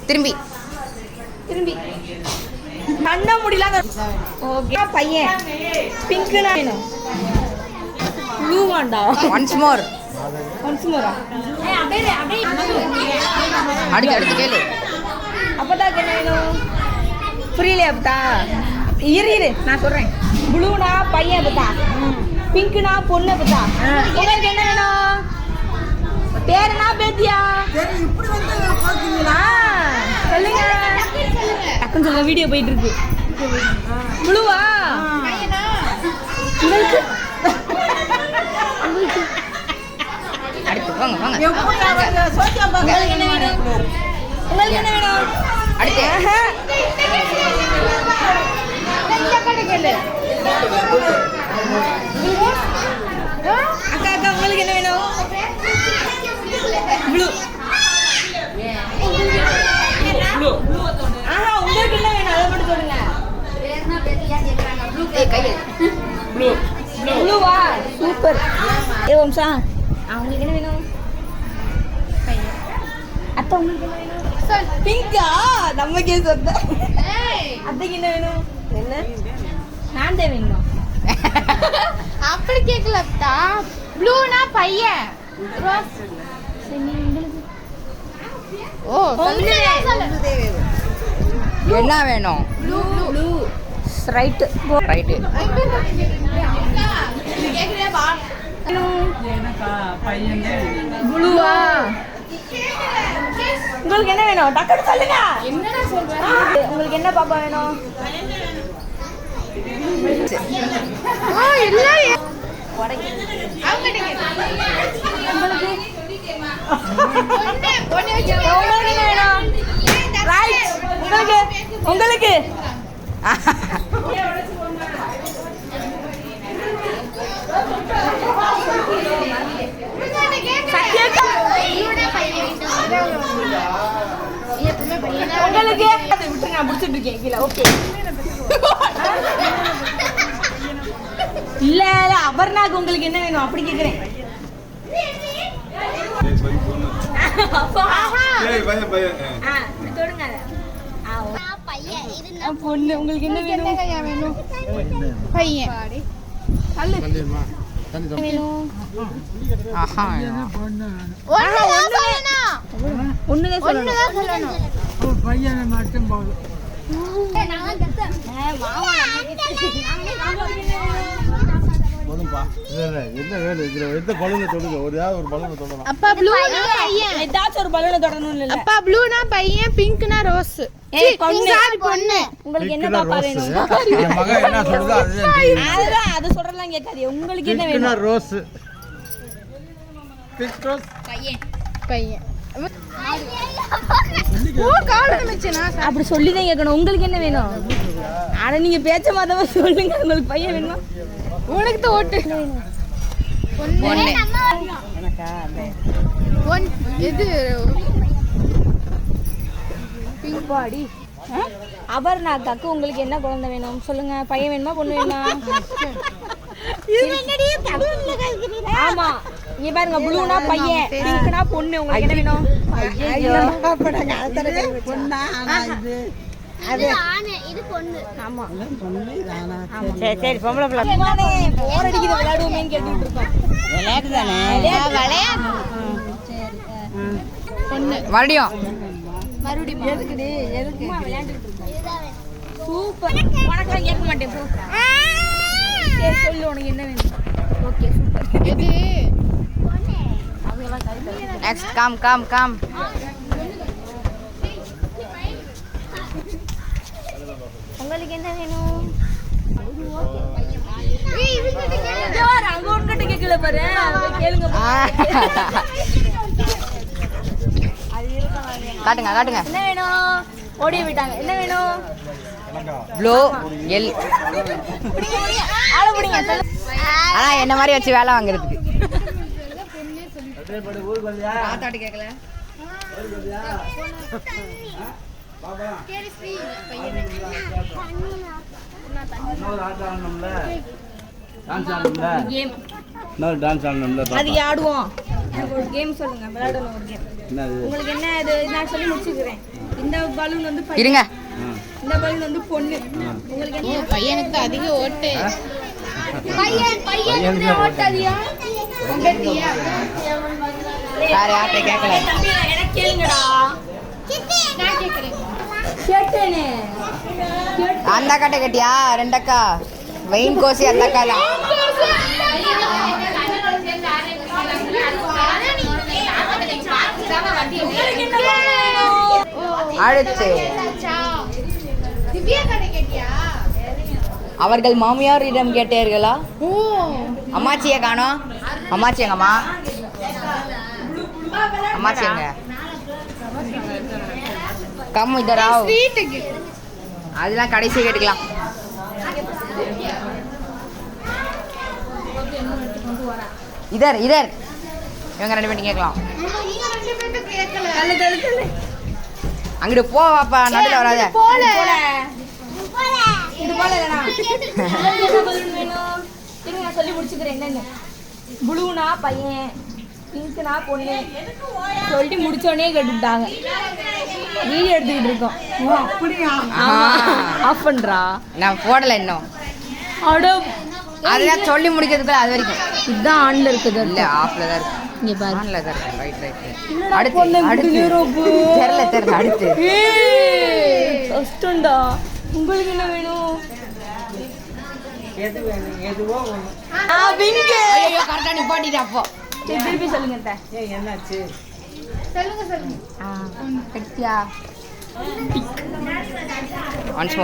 திரும்பி கண்ண முடியல. ஓகே பையன் பிங்க்னா வேணும். ப்ளூ வாண்டா. ஒன்ஸ் மோரா அடுத்து கேளு. அப்பதான் என்ன வேணும் புரியலையா? அப்பதா இரு நான் சொல்றேன். ப்ளூனா பையன் அப்பதா, பிங்க்னா பொண்ணு அப்பதா. உங்களுக்கு என்ன வேணும்? பேருனா பேத்தியா? சொல்லுங்க டக்குன்னு சொல்லுங்க, வீடியோ போயிட்டு இருக்கு. ப்ளூவா? உங்களுக்கு அடுத்து வாங்க உங்களுக்கு என்ன வேணும்? உங்களுக்கு என்ன வேணும்? அடுத்து அக்கா உங்களுக்கு என்ன வேணும்? ப்ளூ. உங்களுக்கு என்ன வேணும் அதை மட்டும் சொல்லுங்க. ப்ளூவா? சூப்பர். வம்சா அவங்களுக்கு என்ன வேணும்? அத்தை உங்களுக்கு என்ன வேணும்? பிங்கா? நமக்கே சொந்த. அத்தைக்கு என்ன வேணும்? என்ன நான் தான் வேணுமா? அப்படி கேட்கலப்பா. ப்ளூனா பையன், ரோஸ். ஓ என்ன வேணும்? Blue right. ப்ளூவா? உங்களுக்கு என்ன வேணும்? டக்குனு சொல்லுங்க. என்னடா சொல்ற? உங்களுக்கு என்ன பாப்பா வேணும்? இல்ல உங்களுக்கு பொண்ணு என்ன வேணும்? ரைட். உங்களுக்கு உங்களுக்கு விட்டுருங்க, நான் பிடிச்சிட்டு இருக்கேன் கீழே. ஓகே இல்ல அபர்ணாக்கு உங்களுக்கு என்ன வேணும் அப்படி கேக்குறேன். பொண்ணு உங்களுக்கு என்ன வேணும்? பையன் ஒண்ணுதான் சொல்லணும். பையனை மட்டும் போதும். என்ன வேணும்? இதுல எந்த பலூனை தொடுங்க, ஒரு பலூனை தொடணும். அப்பா ப்ளூனா பையன், ஏதாச்சும் ஒரு பலூனை தொடணும். இல்ல அப்பா ப்ளூனா பையன், பிங்க்னா ரோஸ். பொண்ணு. உங்களுக்கு என்ன பாப்பா வேணும்? என் மகன் என்ன சொல்றதோ அதுதான் அது சொல்றலாம் கேட்காது. உங்களுக்கு என்ன வேணும்? ரோஸ். Pink rose. பையன். ஓ கால் நிச்சனா அப்படி சொல்லி தான் கேட்கணும். உங்களுக்கு என்ன வேணும்? ஆனா நீங்க பேச்ச மாதமா சொல்லுங்க. உங்களுக்கு பையன் வேணுமா? உனக்கு தான் ஓட்டு. பொண்ணு. ஒன் இது பிங்க் பாடி. அபர்ணாக்காக்கு உங்களுக்கு என்ன குழந்தை வேணும் சொல்லுங்க. பையன் வேணுமா பொண்ணு வேணுமா? ஆமா இங்க பாருங்க, ப்ளூனா பையன், பிங்க்னா பொண்ணு. உங்களுக்கு என்ன வேணும்? சரி பொம்பளை பிள்ளை போர் அடிக்குது, விளையாடுவோமேன்னு கேட்டுட்டு இருக்கோம். விளையாட்டு தானே. பொண்ணு மறுபடியும் எதுக்குடி? எதுக்கு விளையாண்டுட்டு இருக்கோம்? சூப்பர். உனக்கு கேட்க மாட்டேன் போ. சரி சொல்லு உனக்கு என்ன வேணும்? Okay super. இது நெக்ஸ்ட் கம் உங்களுக்கு என்ன வேணும்? அங்க ஒன்கிட்ட கேட்கல பாரு, கேளுங்க. காட்டுங்க. என்ன வேணும்? ஓடி விட்டாங்க. என்ன வேணும்? Blue L. ஆள பிடிங்க. ஆனா என்ன மாதிரி வச்சு வேலை வாங்குறதுக்கு. தாத்தாட்டி கேட்கல. டான்ஸ் ஆடணும்ல. கேம் டான்ஸ் ஆடணும்ல. அது ஆடுவோம். எனக்கு ஒரு கேம் சொல்லுங்க, விளையாடணும் ஒரு கேம். என்னது உங்களுக்கு என்ன இது நான் சொல்லி முடிச்சுக்கிறேன். இந்த பலூன் வந்து பையன், இருங்க. இந்த பலூன் வந்து பொண்ணு. உங்களுக்கு என்ன? பையனுக்கு அதிக ஓட்டு. பையன் ஓட்டாதியா? வேற யார்கிட்ட கேட்கல. தம்பி எனக்கு கேளுங்கடா. நான் கேக்குறேன். கேட்டேனே. அந்த அக்காட்ட கேட்டியா? 2 அக்கா வெயின் கோசி அந்த அக்கா தான். அடுத்து திவ்யா கடை கேட்டியா? அவர்கள் மாமியாரிடம் கேட்டார்களா? ஓ அம்மாச்சியை காணோம். அம்மாச்சி எங்கம்மா? அம்மாச்சி எங்க? கம் இதராவ். ஸ்வீட்டுக்கு அதெல்லாம் கடைசி கேட்டுக்கலாம். இதர் இதர் இவங்க 2 பேரும் கேட்கலாம். நீங்க 2 பேரும் கேட்கல. அங்கிட்டு போ வாப்பா, நடுவில் வராத. போல இது போல இல்லனா? பலூன் வேணும். இருங்க நான் சொல்லி முடிச்சுக்கிறேன். என்னன்னு? ப்ளூனா பையன், பிங்க்னா பொண்ணு. சொல்லிட்டு முடிச்சோடனே கேட்டுட்டாங்க. வீடியோ எடுத்துக்கிட்டு இருக்கோம். ஓ அப்படியா? ஆஃப் பண்றா. நான் போடல இன்னும். அட அதெல்லாம் சொல்லி முடிக்கிறதுக்குள்ள அது வரைக்கும். இதுதான் ஆன்ல இருக்குது. இல்ல ஆஃப்ல தான் இருக்கு. இங்க பாரு. ஆன்ல தான் இருக்கு. Right right. பொண்ணு அடுத்து இப்படி நேரப்பு. தெரியல அடுத்து. கஷ்டம்டா. உங்களுக்கு என்ன வேணும்? பிங்க். ஐயோ கரெக்டா நிப்பாட்டிட்ட அப்போ. திருப்பி சொல்லுங்க அத்தை. சொல்லுங்க. கட்டியா? ஒன்ஸ்